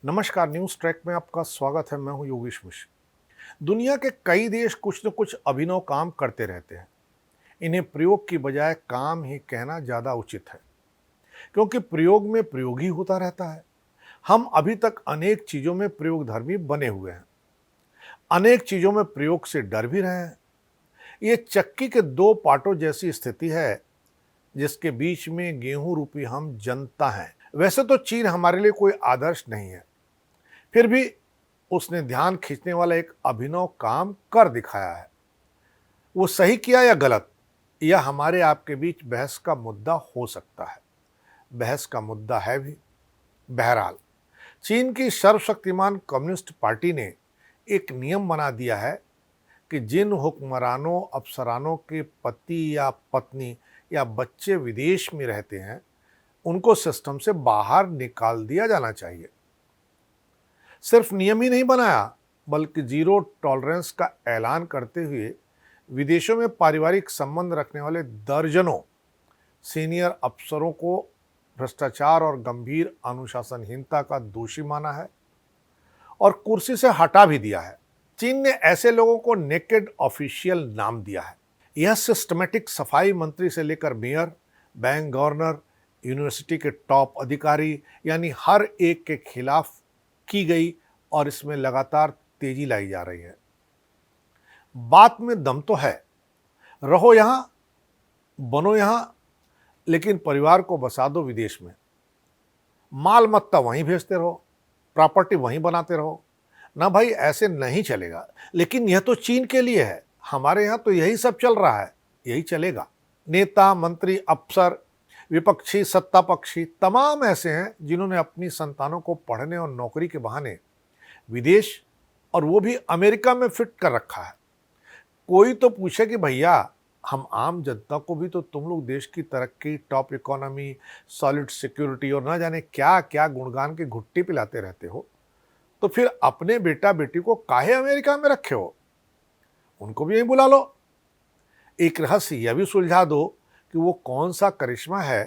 नमस्कार, news track में आपका स्वागत है। मैं हूं योगेश मिश्र। दुनिया के कई देश कुछ न कुछ अभिनव काम करते रहते हैं। इन्हें प्रयोग की बजाय काम ही कहना ज़्यादा उचित है, क्योंकि प्रयोग में प्रयोग ही होता रहता है। हम अभी तक अनेक चीज़ों में प्रयोगधर्मी बने हुए हैं, अनेक चीज़ों में प्रयोग से डर भी रहे हैं। ये चक्की के दो पार्टों जैसी स्थिति है, जिसके बीच में गेहूं रूपी हम जनता हैं। वैसे तो चीन हमारे लिए कोई आदर्श नहीं है, फिर भी उसने ध्यान खींचने वाला एक अभिनव काम कर दिखाया है। वो सही किया या गलत, यह हमारे आपके बीच बहस का मुद्दा हो सकता है। बहस का मुद्दा है भी। बहरहाल, चीन की सर्वशक्तिमान कम्युनिस्ट पार्टी ने एक नियम बना दिया है कि जिन हुक्मरानों अफसरानों के पति या पत्नी या बच्चे विदेश में रहते हैं, उनको सिस्टम से बाहर निकाल दिया जाना चाहिए। सिर्फ नियम ही नहीं बनाया, बल्कि जीरो टॉलरेंस का ऐलान करते हुए विदेशों में पारिवारिक संबंध रखने वाले दर्जनों सीनियर अफसरों को भ्रष्टाचार और गंभीर अनुशासनहीनता का दोषी माना है और कुर्सी से हटा भी दिया है। चीन ने ऐसे लोगों को नेकेड ऑफिशियल नाम दिया है। यह सिस्टमेटिक सफाई मंत्री से लेकर मेयर, बैंक गवर्नर, यूनिवर्सिटी के टॉप अधिकारी, यानी हर एक के खिलाफ की गई और इसमें लगातार तेजी लाई जा रही है। बात में दम तो है, रहो यहां, बनो यहां, लेकिन परिवार को बसा दो विदेश में। माल मत्ता वहीं भेजते रहो, प्रॉपर्टी वहीं बनाते रहो। ना भाई, ऐसे नहीं चलेगा। लेकिन यह तो चीन के लिए है, हमारे यहां तो यही सब चल रहा है, यही चलेगा। नेता, मंत्री, अफसर, विपक्षी, सत्ता पक्षी, तमाम ऐसे हैं जिन्होंने अपनी संतानों को पढ़ने और नौकरी के बहाने विदेश, और वो भी अमेरिका में फिट कर रखा है। कोई तो पूछे कि भैया, हम आम जनता को भी तो तुम लोग देश की तरक्की, टॉप इकोनॉमी, सॉलिड सिक्योरिटी और ना जाने क्या क्या गुणगान की घुट्टी पिलाते रहते हो, तो फिर अपने बेटा बेटी को काहे अमेरिका में रखे हो? उनको भी यहीं बुला लो। एक रहस्य यह भी सुलझा दो कि वो कौन सा करिश्मा है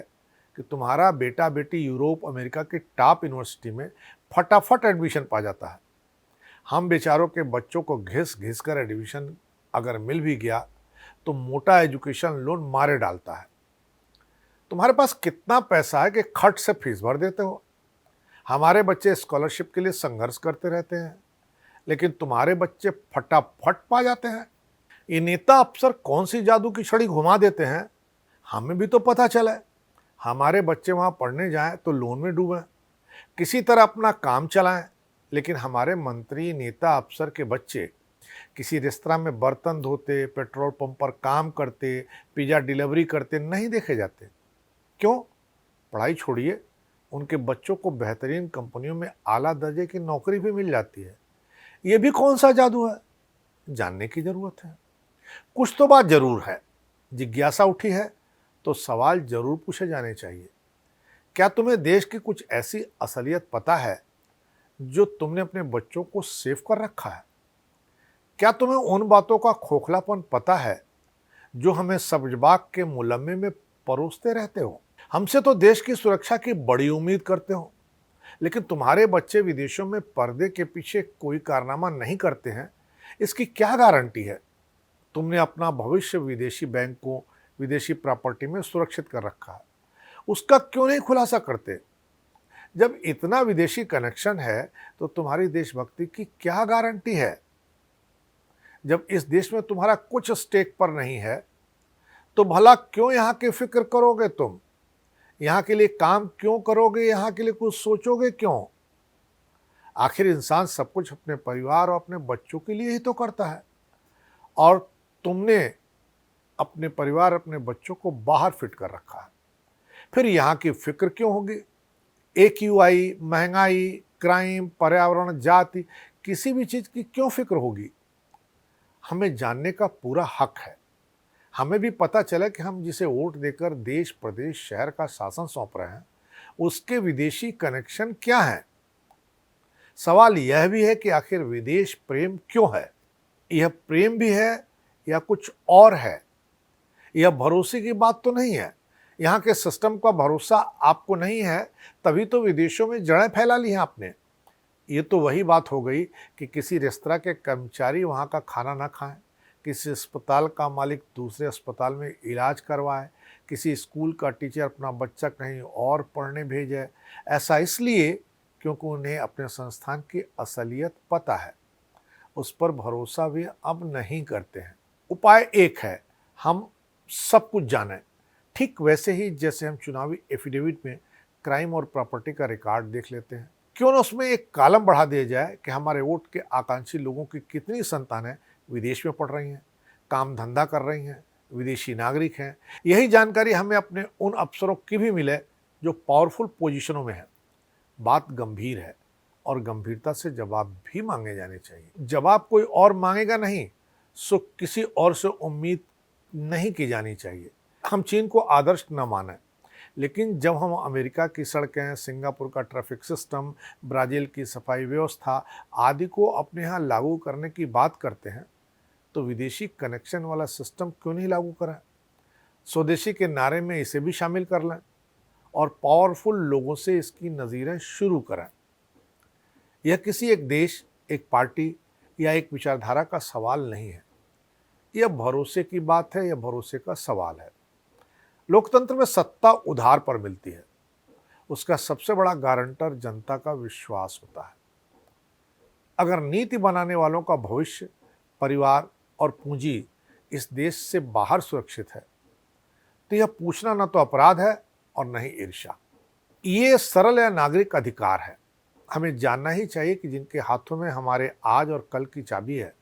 कि तुम्हारा बेटा बेटी यूरोप अमेरिका की टॉप यूनिवर्सिटी में फटाफट एडमिशन पा जाता है। हम बेचारों के बच्चों को घिस घिस कर एडमिशन अगर मिल भी गया तो मोटा एजुकेशन लोन मारे डालता है। तुम्हारे पास कितना पैसा है कि खट से फीस भर देते हो। हमारे बच्चे स्कॉलरशिप के लिए संघर्ष करते रहते हैं, लेकिन तुम्हारे बच्चे फटाफट पा जाते हैं। ये नेता अफसर कौन सी जादू की छड़ी घुमा देते हैं, हमें भी तो पता चला है। हमारे बच्चे वहां पढ़ने जाएं तो लोन में डूबें, किसी तरह अपना काम चलाएं, लेकिन हमारे मंत्री, नेता, अफसर के बच्चे किसी रेस्तरां में बर्तन धोते, पेट्रोल पंप पर काम करते, पिज्जा डिलीवरी करते नहीं देखे जाते। क्यों? पढ़ाई छोड़िए, उनके बच्चों को बेहतरीन कंपनियों में आला दर्जे की नौकरी भी मिल जाती है। ये भी कौन सा जादू है? जानने की जरूरत है। कुछ तो बात जरूर है। जिज्ञासा उठी है तो सवाल जरूर पूछे जाने चाहिए। क्या तुम्हें देश की कुछ ऐसी असलियत पता है जो तुमने अपने बच्चों को सेव कर रखा है? क्या तुम्हें उन बातों का खोखलापन पता है जो हमें सब्जबाग के मुलम्मे में परोसते रहते हो? हमसे तो देश की सुरक्षा की बड़ी उम्मीद करते हो, लेकिन तुम्हारे बच्चे विदेशों में पर्दे के पीछे कोई कारनामा नहीं करते हैं, इसकी क्या गारंटी है? तुमने अपना भविष्य विदेशी बैंकों, विदेशी प्रॉपर्टी में सुरक्षित कर रखा है, उसका क्यों नहीं खुलासा करते? जब इतना विदेशी कनेक्शन है तो तुम्हारी देशभक्ति की क्या गारंटी है? जब इस देश में तुम्हारा कुछ स्टेक पर नहीं है, तो भला क्यों यहाँ की फिक्र करोगे? तुम यहाँ के लिए काम क्यों करोगे? यहाँ के लिए कुछ सोचोगे क्यों? आखिर इंसान सब कुछ अपने परिवार और अपने बच्चों के लिए ही तो करता है, और तुमने अपने परिवार, अपने बच्चों को बाहर फिट कर रखा है। फिर यहाँ की फिक्र क्यों होगी? AQI, महंगाई, क्राइम, पर्यावरण, जाति, किसी भी चीज की क्यों फिक्र होगी? हमें जानने का पूरा हक है। हमें भी पता चला कि हम जिसे वोट देकर देश, प्रदेश, शहर का शासन सौंप रहे हैं, उसके विदेशी कनेक्शन क्या हैं। सवाल यह भी है कि आखिर विदेश प्रेम क्यों है? यह प्रेम भी है या कुछ और है? यह भरोसे की बात तो नहीं है। यहाँ के सिस्टम का भरोसा आपको नहीं है, तभी तो विदेशों में जड़ें फैला ली हैं आपने। ये तो वही बात हो गई कि किसी रेस्तरां के कर्मचारी वहाँ का खाना ना खाएं, किसी अस्पताल का मालिक दूसरे अस्पताल में इलाज करवाए, किसी स्कूल का टीचर अपना बच्चा कहीं और पढ़ने भेजे। ऐसा इसलिए क्योंकि उन्हें अपने संस्थान की असलियत पता है, उस पर भरोसा भी अब नहीं करते हैं। उपाय एक है, हम सब कुछ जानें। ठीक वैसे ही जैसे हम चुनावी एफिडेविट में क्राइम और प्रॉपर्टी का रिकॉर्ड देख लेते हैं, क्यों ना उसमें एक कॉलम बढ़ा दिया जाए कि हमारे वोट के आकांक्षी लोगों की कितनी संतानें विदेश में पढ़ रही हैं, काम धंधा कर रही हैं, विदेशी नागरिक हैं। यही जानकारी हमें अपने उन अफसरों की भी मिले जो पावरफुल पोजीशनों में हैं। बात गंभीर है और गंभीरता से जवाब भी मांगे जाने चाहिए। जवाब कोई और मांगेगा नहीं, सो किसी और से उम्मीद नहीं की जानी चाहिए। हम चीन को आदर्श न मानें, लेकिन जब हम अमेरिका की सड़कें, सिंगापुर का ट्रैफिक सिस्टम, ब्राज़ील की सफाई व्यवस्था आदि को अपने यहाँ लागू करने की बात करते हैं, तो विदेशी कनेक्शन वाला सिस्टम क्यों नहीं लागू करें? स्वदेशी के नारे में इसे भी शामिल कर लें और पावरफुल लोगों से इसकी नज़ीरें शुरू करें। यह किसी एक देश, एक पार्टी या एक विचारधारा का सवाल नहीं है। यह भरोसे की बात है, यह भरोसे का सवाल है। लोकतंत्र में सत्ता उधार पर मिलती है। उसका सबसे बड़ा गारंटर जनता का विश्वास होता है। अगर नीति बनाने वालों का भविष्य, परिवार और पूंजी इस देश से बाहर सुरक्षित है, तो यह पूछना न तो अपराध है और न ही ईर्ष्या। ये सरल या नागरिक अधिकार है। हमें जानना ही चाहिए कि जिनके हाथों में हमारे आज और कल की चाबी है,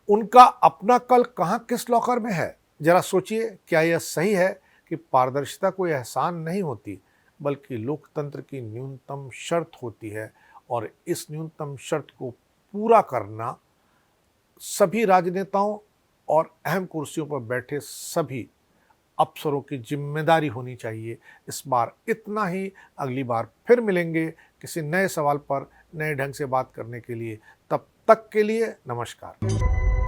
उनका अपना कल कहाँ किस लॉकर में है। जरा सोचिए, क्या यह सही है कि पारदर्शिता कोई एहसान नहीं होती, बल्कि लोकतंत्र की न्यूनतम शर्त होती है, और इस न्यूनतम शर्त को पूरा करना सभी राजनेताओं और अहम कुर्सियों पर बैठे सभी अफसरों की जिम्मेदारी होनी चाहिए। इस बार इतना ही। अगली बार फिर मिलेंगे किसी नए सवाल पर नए ढंग से बात करने के लिए। तब तक के लिए नमस्कार।